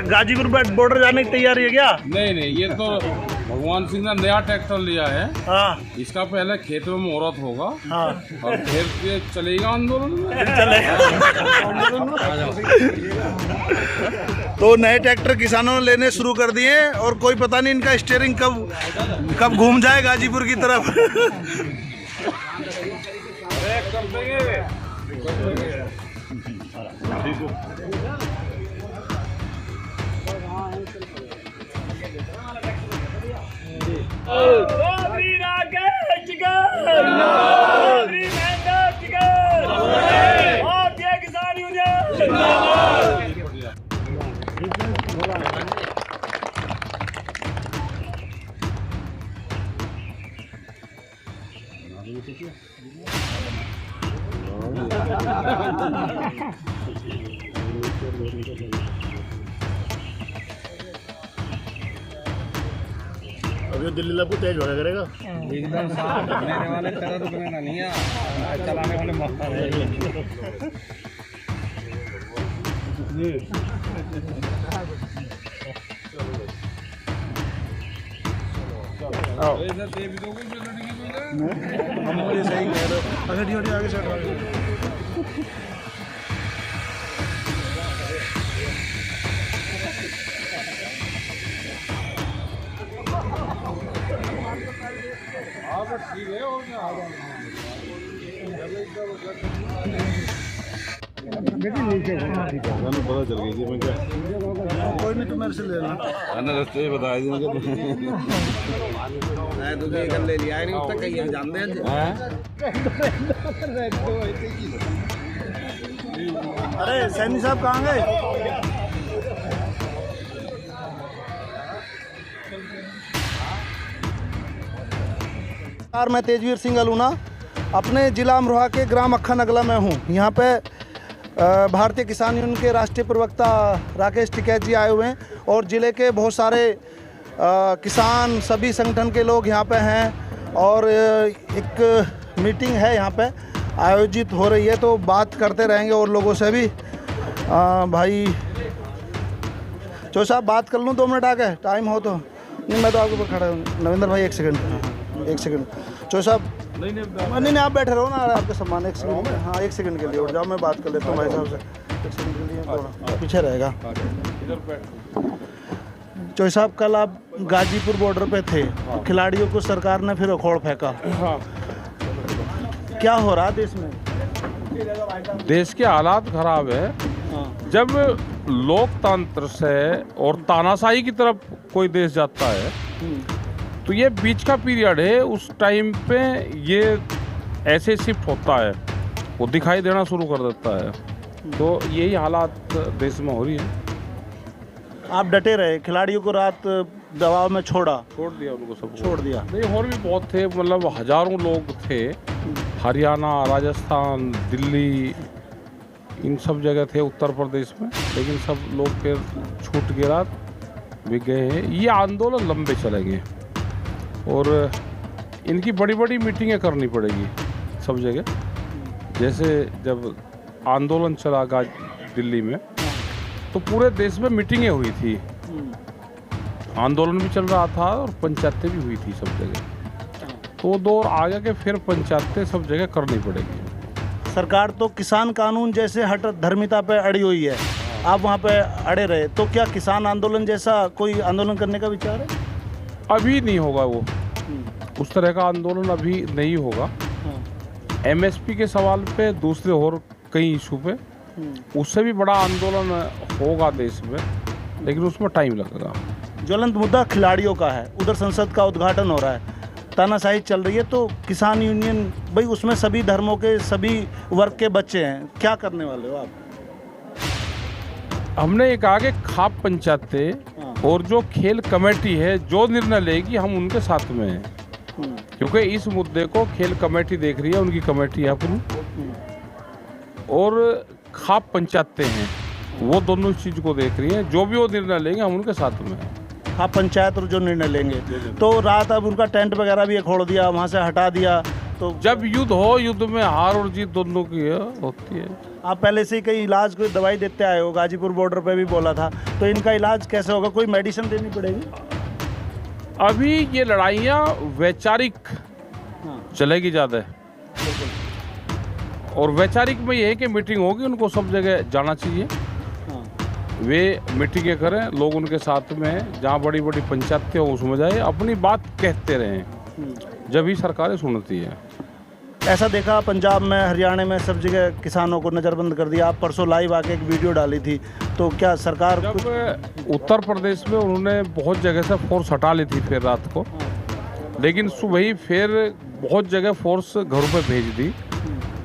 Ghazipur border जाने की तैयारी है क्या? नहीं, ये तो भगवान सिंह ने नया ट्रैक्टर लिया है। हाँ, इसका पहले खेतों में मुहूर्त होगा। हाँ, और फिर ये चलेगा आंदोलन में। चलेगा। तो नए ट्रैक्टर किसानों ने लेने शुरू कर दिए और कोई पता नहीं इनका स्टीयरिंग कब घूम जाए गाजीपुर की तरफ। कर देंगे। अभी दिल्ली लब को तेज भगा करेगा एकदम साफ मेरे वाले तरह तो बनेगा नहीं है, चलाने वाले मस्त रहेंगे। आगे से ठीक है और मैं आ जाऊंगा। पता चल गई थी मैं क्या कोई नहीं, तो मेरे से ले लेना। मैंने रास्ते बता दी मुझे। मैं तुझे कर ले लिया नहीं उसका कहीं जानते हैं। अरे सैनी साहब कहाँ गए? मैं तेजवीर सिंह अलूना अपने ज़िला अमरोहा के ग्राम अक्खा नगला में हूँ। यहाँ पे भारतीय किसान यूनियन के राष्ट्रीय प्रवक्ता राकेश टिकैत जी आए हुए हैं और ज़िले के बहुत सारे किसान सभी संगठन के लोग यहाँ पे हैं और एक मीटिंग है यहाँ पे आयोजित हो रही है, तो बात करते रहेंगे और लोगों से भी। भाई चो साहब बात कर लूँ 2 मिनट आके, टाइम हो तो? नहीं, मैं तो आपके ऊपर खड़ा हूँ। नविंदर भाई एक सेकंड। चो साहब नहीं आप बैठे रहो ना, आपका सम्मान। 1 सेकंड, हाँ 1 सेकंड के लिए उठ जाओ, मैं बात कर लेता हूँ भाई साहब से। 1 सेकंड के लिए थोड़ा पीछे रहेगा। चो साहब कल आप गाजीपुर बॉर्डर पे थे, खिलाड़ियों को सरकार ने फिर अखोड़ फेंका। क्या हो रहा देश में? देश के हालात खराब है। जब लोकतंत्र से और तानाशाही की तरफ कोई देश जाता है तो ये बीच का पीरियड है, उस टाइम पे ये ऐसे शिफ्ट होता है, वो दिखाई देना शुरू कर देता है। तो यही हालात देश में हो रही है। आप डटे रहे, खिलाड़ियों को रात दबाव में छोड़ दिया उनको, सब छोड़ दिया। नहीं, और भी बहुत थे, मतलब हजारों लोग थे। हरियाणा, राजस्थान, दिल्ली, इन सब जगह थे, उत्तर प्रदेश में, लेकिन सब लोग फिर छूट के रात भी गए हैं। ये आंदोलन लंबे चलेंगे और इनकी बड़ी बड़ी मीटिंगें करनी पड़ेगी सब जगह। जैसे जब आंदोलन चला दिल्ली में तो पूरे देश में मीटिंगें हुई थी, आंदोलन भी चल रहा था और पंचायतें भी हुई थी सब जगह। तो दौर आगे के फिर पंचायतें सब जगह करनी पड़ेगी। सरकार तो किसान कानून जैसे हट धर्मिता पे अड़ी हुई है, आप वहाँ पे अड़े रहे, तो क्या किसान आंदोलन जैसा कोई आंदोलन करने का विचार है? अभी नहीं होगा वो, उस तरह का आंदोलन अभी नहीं होगा। एमएसपी के सवाल पे, दूसरे और कई इशू पे उससे भी बड़ा आंदोलन होगा देश में, लेकिन उसमें टाइम लगेगा। ज्वलंत मुद्दा खिलाड़ियों का है, उधर संसद का उद्घाटन हो रहा है, तानाशाही चल रही है, तो किसान यूनियन भाई उसमें सभी धर्मों के सभी वर्ग के बच्चे हैं, क्या करने वाले हो आप? हमने ये कहा कि खाप पंचायतें और जो खेल कमेटी है जो निर्णय लेगी हम उनके साथ में हैं, क्योंकि इस मुद्दे को खेल कमेटी देख रही है, उनकी कमेटी है अपनी, और खाप पंचायतें हैं वो दोनों इस चीज़ को देख रही हैं। जो भी वो निर्णय लेंगे हम उनके साथ में हैं। खाप पंचायत और जो निर्णय लेंगे, तो रात अब उनका टेंट वगैरह भी खोल दिया, वहाँ से हटा दिया। तो जब युद्ध हो, युद्ध में हार और जीत दोनों की होती है। आप पहले से ही कहीं इलाज कोई दवाई देते आए हो, गाजीपुर बॉर्डर पे भी बोला था, तो इनका इलाज कैसे होगा? कोई मेडिसिन देनी पड़ेगी? अभी ये लड़ाइयाँ वैचारिक चलेगी ज़्यादा, और वैचारिक में ये है कि मीटिंग होगी, उनको सब जगह जाना चाहिए, वे मीटिंगें करें, लोग उनके साथ में, जहाँ बड़ी बड़ी पंचायतें हो उसमें जाए, अपनी बात कहते रहें, जब ही सरकारें सुनती है। ऐसा देखा पंजाब में, हरियाणा में, सब जगह किसानों को नज़रबंद कर दिया। आप परसों लाइव आके एक वीडियो डाली थी, तो क्या सरकार जब उत्तर प्रदेश में उन्होंने बहुत जगह से फोर्स हटा ली थी फिर रात को, लेकिन सुबह ही फिर बहुत जगह फोर्स घरों पे भेज दी,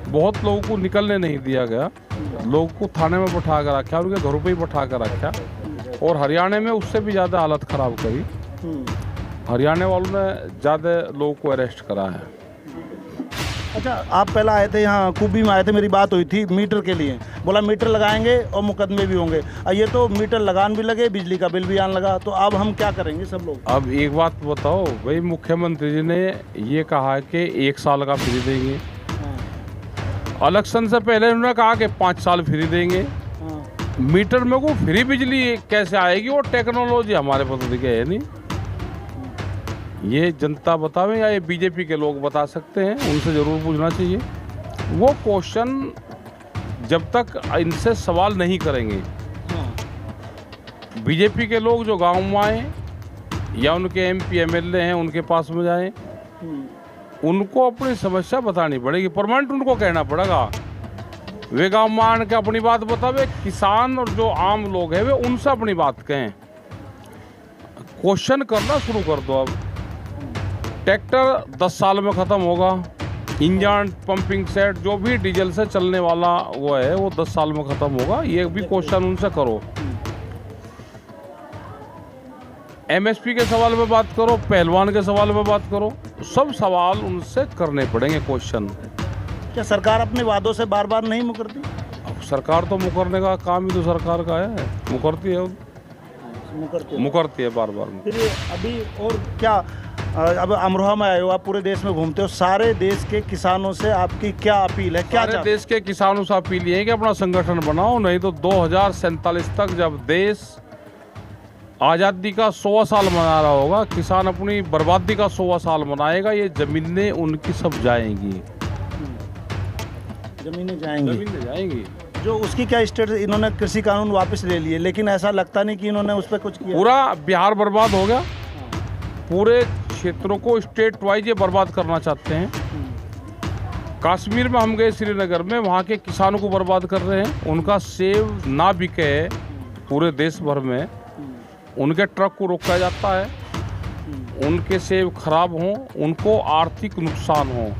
बहुत लोगों को निकलने नहीं दिया गया, लोगों को थाने में बैठा कर रखा, उनके घरों पे ही बैठा कर रखा, और हरियाणा में उससे भी ज़्यादा हालत ख़राब करी। हरियाणा वालों ने ज़्यादा लोगों को अरेस्ट करा है। अच्छा, आप पहले आए थे यहाँ कुबी में आए थे, मेरी बात हुई थी मीटर के लिए, बोला मीटर लगाएंगे और मुकदमे भी होंगे। ये तो मीटर लगान भी लगे, बिजली का बिल भी आने लगा, तो अब हम क्या करेंगे सब लोग? अब एक बात बताओ भाई, मुख्यमंत्री जी ने ये कहा कि 1 साल का फ्री देंगे, इलेक्शन से पहले उन्होंने कहा कि 5 साल फ्री देंगे। मीटर में को फ्री बिजली कैसे आएगी? वो टेक्नोलॉजी हमारे पास है नहीं, ये जनता बतावे या ये बीजेपी के लोग बता सकते हैं, उनसे ज़रूर पूछना चाहिए। वो क्वेश्चन जब तक इनसे सवाल नहीं करेंगे, बीजेपी के लोग जो गांव में आए या उनके एमपी एमएलए हैं उनके पास में जाएं, उनको अपनी समस्या बतानी पड़ेगी, परमानेंट उनको कहना पड़ेगा। वे गाँव में आने के अपनी बात बतावे, किसान और जो आम लोग हैं वे उनसे अपनी बात कहें। क्वेश्चन करना शुरू कर दो। अब ट्रैक्टर 10 साल में ख़त्म होगा, इंजन, पंपिंग सेट, जो भी डीजल से चलने वाला वो है वो 10 साल में ख़त्म होगा, ये भी क्वेश्चन उनसे करो। एमएसपी के सवाल पे बात करो, पहलवान के सवाल पे बात करो, सब सवाल उनसे करने पड़ेंगे क्वेश्चन। क्या सरकार अपने वादों से बार बार नहीं मुकरती? अब सरकार तो मुकरने का काम ही तो सरकार का है, मुकरती है बार बार। फिर अभी और क्या, अब अमरोहा में आए हो, आप पूरे देश में घूमते हो, सारे देश के किसानों से आपकी क्या अपील है? क्या सारे देश के किसानों से अपील ये है कि अपना संगठन बनाओ, नहीं तो 2047 तक जब देश आज़ादी का 100वां साल मना रहा होगा, किसान अपनी बर्बादी का 100वां साल मनाएगा। ये ज़मीनें उनकी सब जाएंगी, ज़मीनें जाएंगी। जो उसकी क्या स्टेट, इन्होंने कृषि कानून वापस ले लिए, लेकिन ऐसा लगता नहीं कि इन्होंने उस पर कुछ किया। पूरा बिहार बर्बाद हो गया, पूरे क्षेत्रों को स्टेट वाइज ये बर्बाद करना चाहते हैं। कश्मीर में हम गए, श्रीनगर में, वहाँ के किसानों को बर्बाद कर रहे हैं, उनका सेब ना बिके पूरे देश भर में, उनके ट्रक को रोका जाता है, उनके सेब खराब हों, उनको आर्थिक नुकसान हो।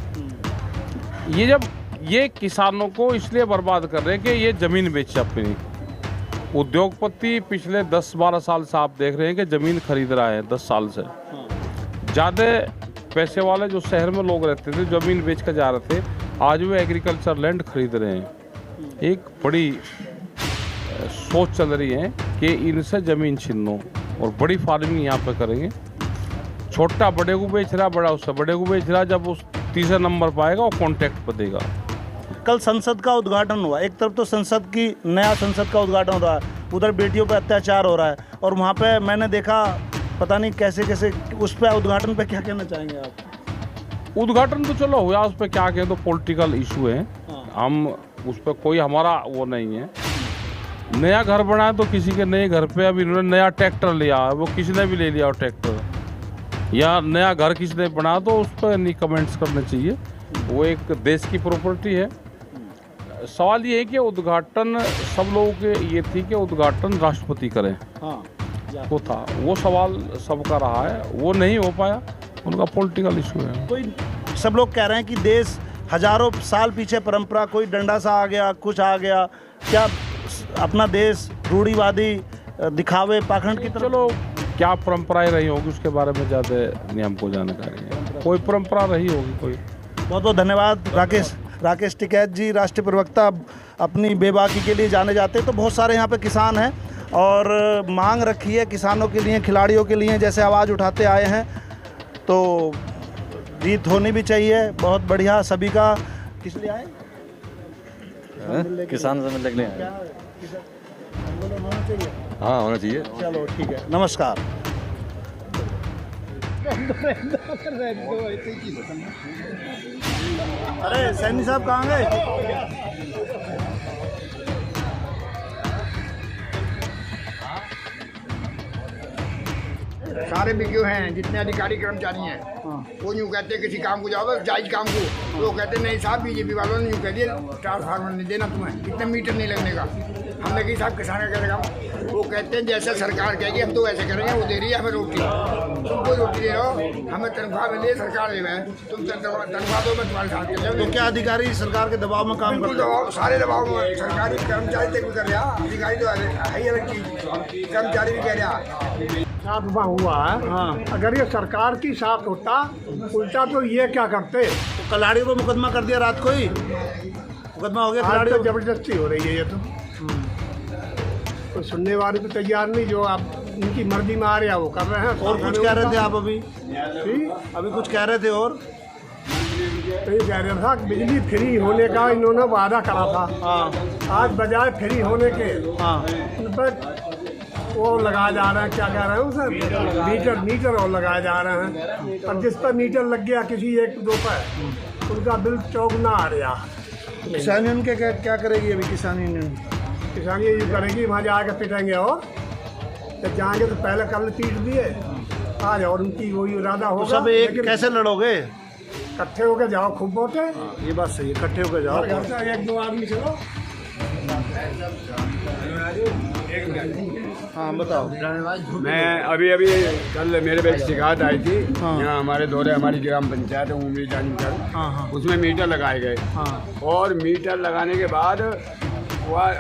ये जब ये किसानों को इसलिए बर्बाद कर रहे हैं कि ये ज़मीन बेचे अपनी। उद्योगपति पिछले 10-12 साल से आप देख रहे हैं कि ज़मीन खरीद रहा है, 10 साल से। ज़्यादा पैसे वाले जो शहर में लोग रहते थे, ज़मीन बेच कर जा रहे थे, आज वे एग्रीकल्चर लैंड खरीद रहे हैं। एक बड़ी सोच चल रही है कि इनसे ज़मीन छीन लो और बड़ी फार्मिंग यहाँ पे करेंगे। छोटा बड़े को बेच रहा, बड़ा उससे बड़े को बेच रहा, जब उस तीसरे नंबर पाएगा वो कॉन्ट्रैक्ट पर देगा। कल संसद का उद्घाटन हुआ, एक तरफ तो संसद की नया संसद का उद्घाटन हो रहा है, उधर बेटियों पर अत्याचार हो रहा है, और वहाँ पे मैंने देखा पता नहीं कैसे कैसे, उस पर उद्घाटन पे क्या कहना चाहेंगे आप? उद्घाटन तो चलो हुआ, उस पर क्या कहें, तो पॉलिटिकल इशू है, हम उस पर कोई हमारा वो नहीं है। नया घर बना है तो किसी के नए घर पे अब इन्होंने नया ट्रैक्टर लिया, वो किसी ने भी ले लिया ट्रैक्टर, या नया घर किसी ने बना, तो उस पर नहीं कमेंट्स करने चाहिए, वो एक देश की प्रॉपर्टी है। सवाल ये है कि उद्घाटन सब लोगों के ये थी कि उद्घाटन राष्ट्रपति करें, वो था, वो सवाल सबका रहा है, वो नहीं हो पाया, उनका पॉलिटिकल इशू है। कोई सब लोग कह रहे हैं कि देश हजारों साल पीछे परंपरा, कोई डंडा सा आ गया, कुछ आ गया, क्या अपना देश रूढ़िवादी दिखावे पाखंड की तरफ? चलो क्या परंपराएं रही होगी उसके बारे में ज़्यादा नहीं हमको जानकारी है, कोई परंपरा रही होगी कोई। बहुत बहुत धन्यवाद। राकेश टिकैत जी, राष्ट्रीय प्रवक्ता, अपनी बेबाकी के लिए जाने जाते हैं। तो बहुत सारे यहाँ पे किसान हैं और मांग रखी है किसानों के लिए, खिलाड़ियों के लिए, जैसे आवाज़ उठाते आए हैं, तो जीत होनी भी चाहिए। बहुत बढ़िया। सभी का किस लिए आए? किसान से मिलने के लिए क्या आंदोलन होना चाहिए? हाँ होना चाहिए। चलो ठीक है, नमस्कार। अरे सैनी साहब कहाँ गए? सारे बीके हैं जितने अधिकारी कर्मचारी हैं वो यूँ कहते हैं किसी काम को जाओ जायज काम को, तो वो कहते नहीं साहब बीजेपी वालों ने यूँ कह दिया ट्रांसफार्मर नहीं देना तुम्हें, इतने मीटर नहीं लगने का। हमने कही साहब किसान का करेगा, वो कहते हैं जैसे सरकार कहेगी हम तो वैसे करेंगे, वो दे रही है हमें रोटी, तुम कोई रोटी दे रहे हो, हमें तनख्वाह मिली है सरकार दे रहा है, तुम तनख्वाह दो मैं तुम्हारे साथ चल तो क्या अधिकारी सरकार के दबाव में काम बिल्कुल करते हैं? दबाव, सारे दबाव में सरकारी कर्मचारी तक भी कर रहा, अधिकारी तो है ही अलग चीज, कर्मचारी भी कह रहा साथ हुआ है। हाँ, अगर ये सरकार की साथ होता उल्टा तो ये क्या करते। तो कलाड़ियों पर मुकदमा कर दिया रात को ही, मुकदमा हो गया आज कलाड़ियों तो जबरदस्ती हो रही है ये तो सुनने वाले तो तैयार नहीं, जो आप इनकी मर्जी में आ रहे हैं वो कर रहे हैं। और कुछ कह रहे थे आप अभी? ठीक, अभी कुछ कह रहे थे और? तो ये कह रहा था बिजली फ्री होने का इन्होंने वादा करा था, हाँ आज बजाय फ्री होने के हाँ, उन पर वो लगाया जा रहा है, क्या कह रहे हैं उसे, मीटर और लगाए जा रहे हैं। और जिस पर मीटर लग गया किसी एक दो पर, उनका बिल चौगुना आ रहा। किसान यूनियन के क्या करेगी अभी किसान यूनियन? किसान ये यूँ करेगी, वहाँ जाकर पिटेंगे और जब जाएंगे तो पहले कल पीट दिए आज, और उनकी वही इरादा तो होगा। सब एक लेकिन कैसे लड़ोगे? इकट्ठे होकर जाओ, खूब वोटे, ये बात सही है, इकट्ठे होकर जाओ। और घर से एक दो आदमी चलो। हाँ बताओ। मैं अभी कल मेरे पे एक शिकायत आई थी, हाँ। यहाँ हमारे दौरे हमारी ग्राम पंचायत है उमरी जानकर, हाँ हाँ उसमें मीटर लगाए गए हाँ, और मीटर लगाने के बाद वह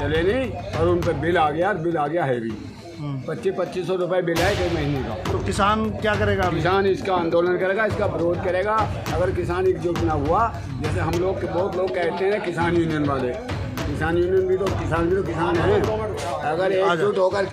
चले नहीं और उन पर बिल आ गया हैवी 2500 रुपये बिल है कई महीने का। तो किसान क्या करेगा अभी? किसान इसका आंदोलन करेगा, इसका विरोध करेगा। अगर किसान एकजुट ना हुआ, जैसे हम लोग बहुत लोग कहते हैं किसान यूनियन वाले, किसान यूनियन भी तो किसान हैं, अगर एकजुट होकर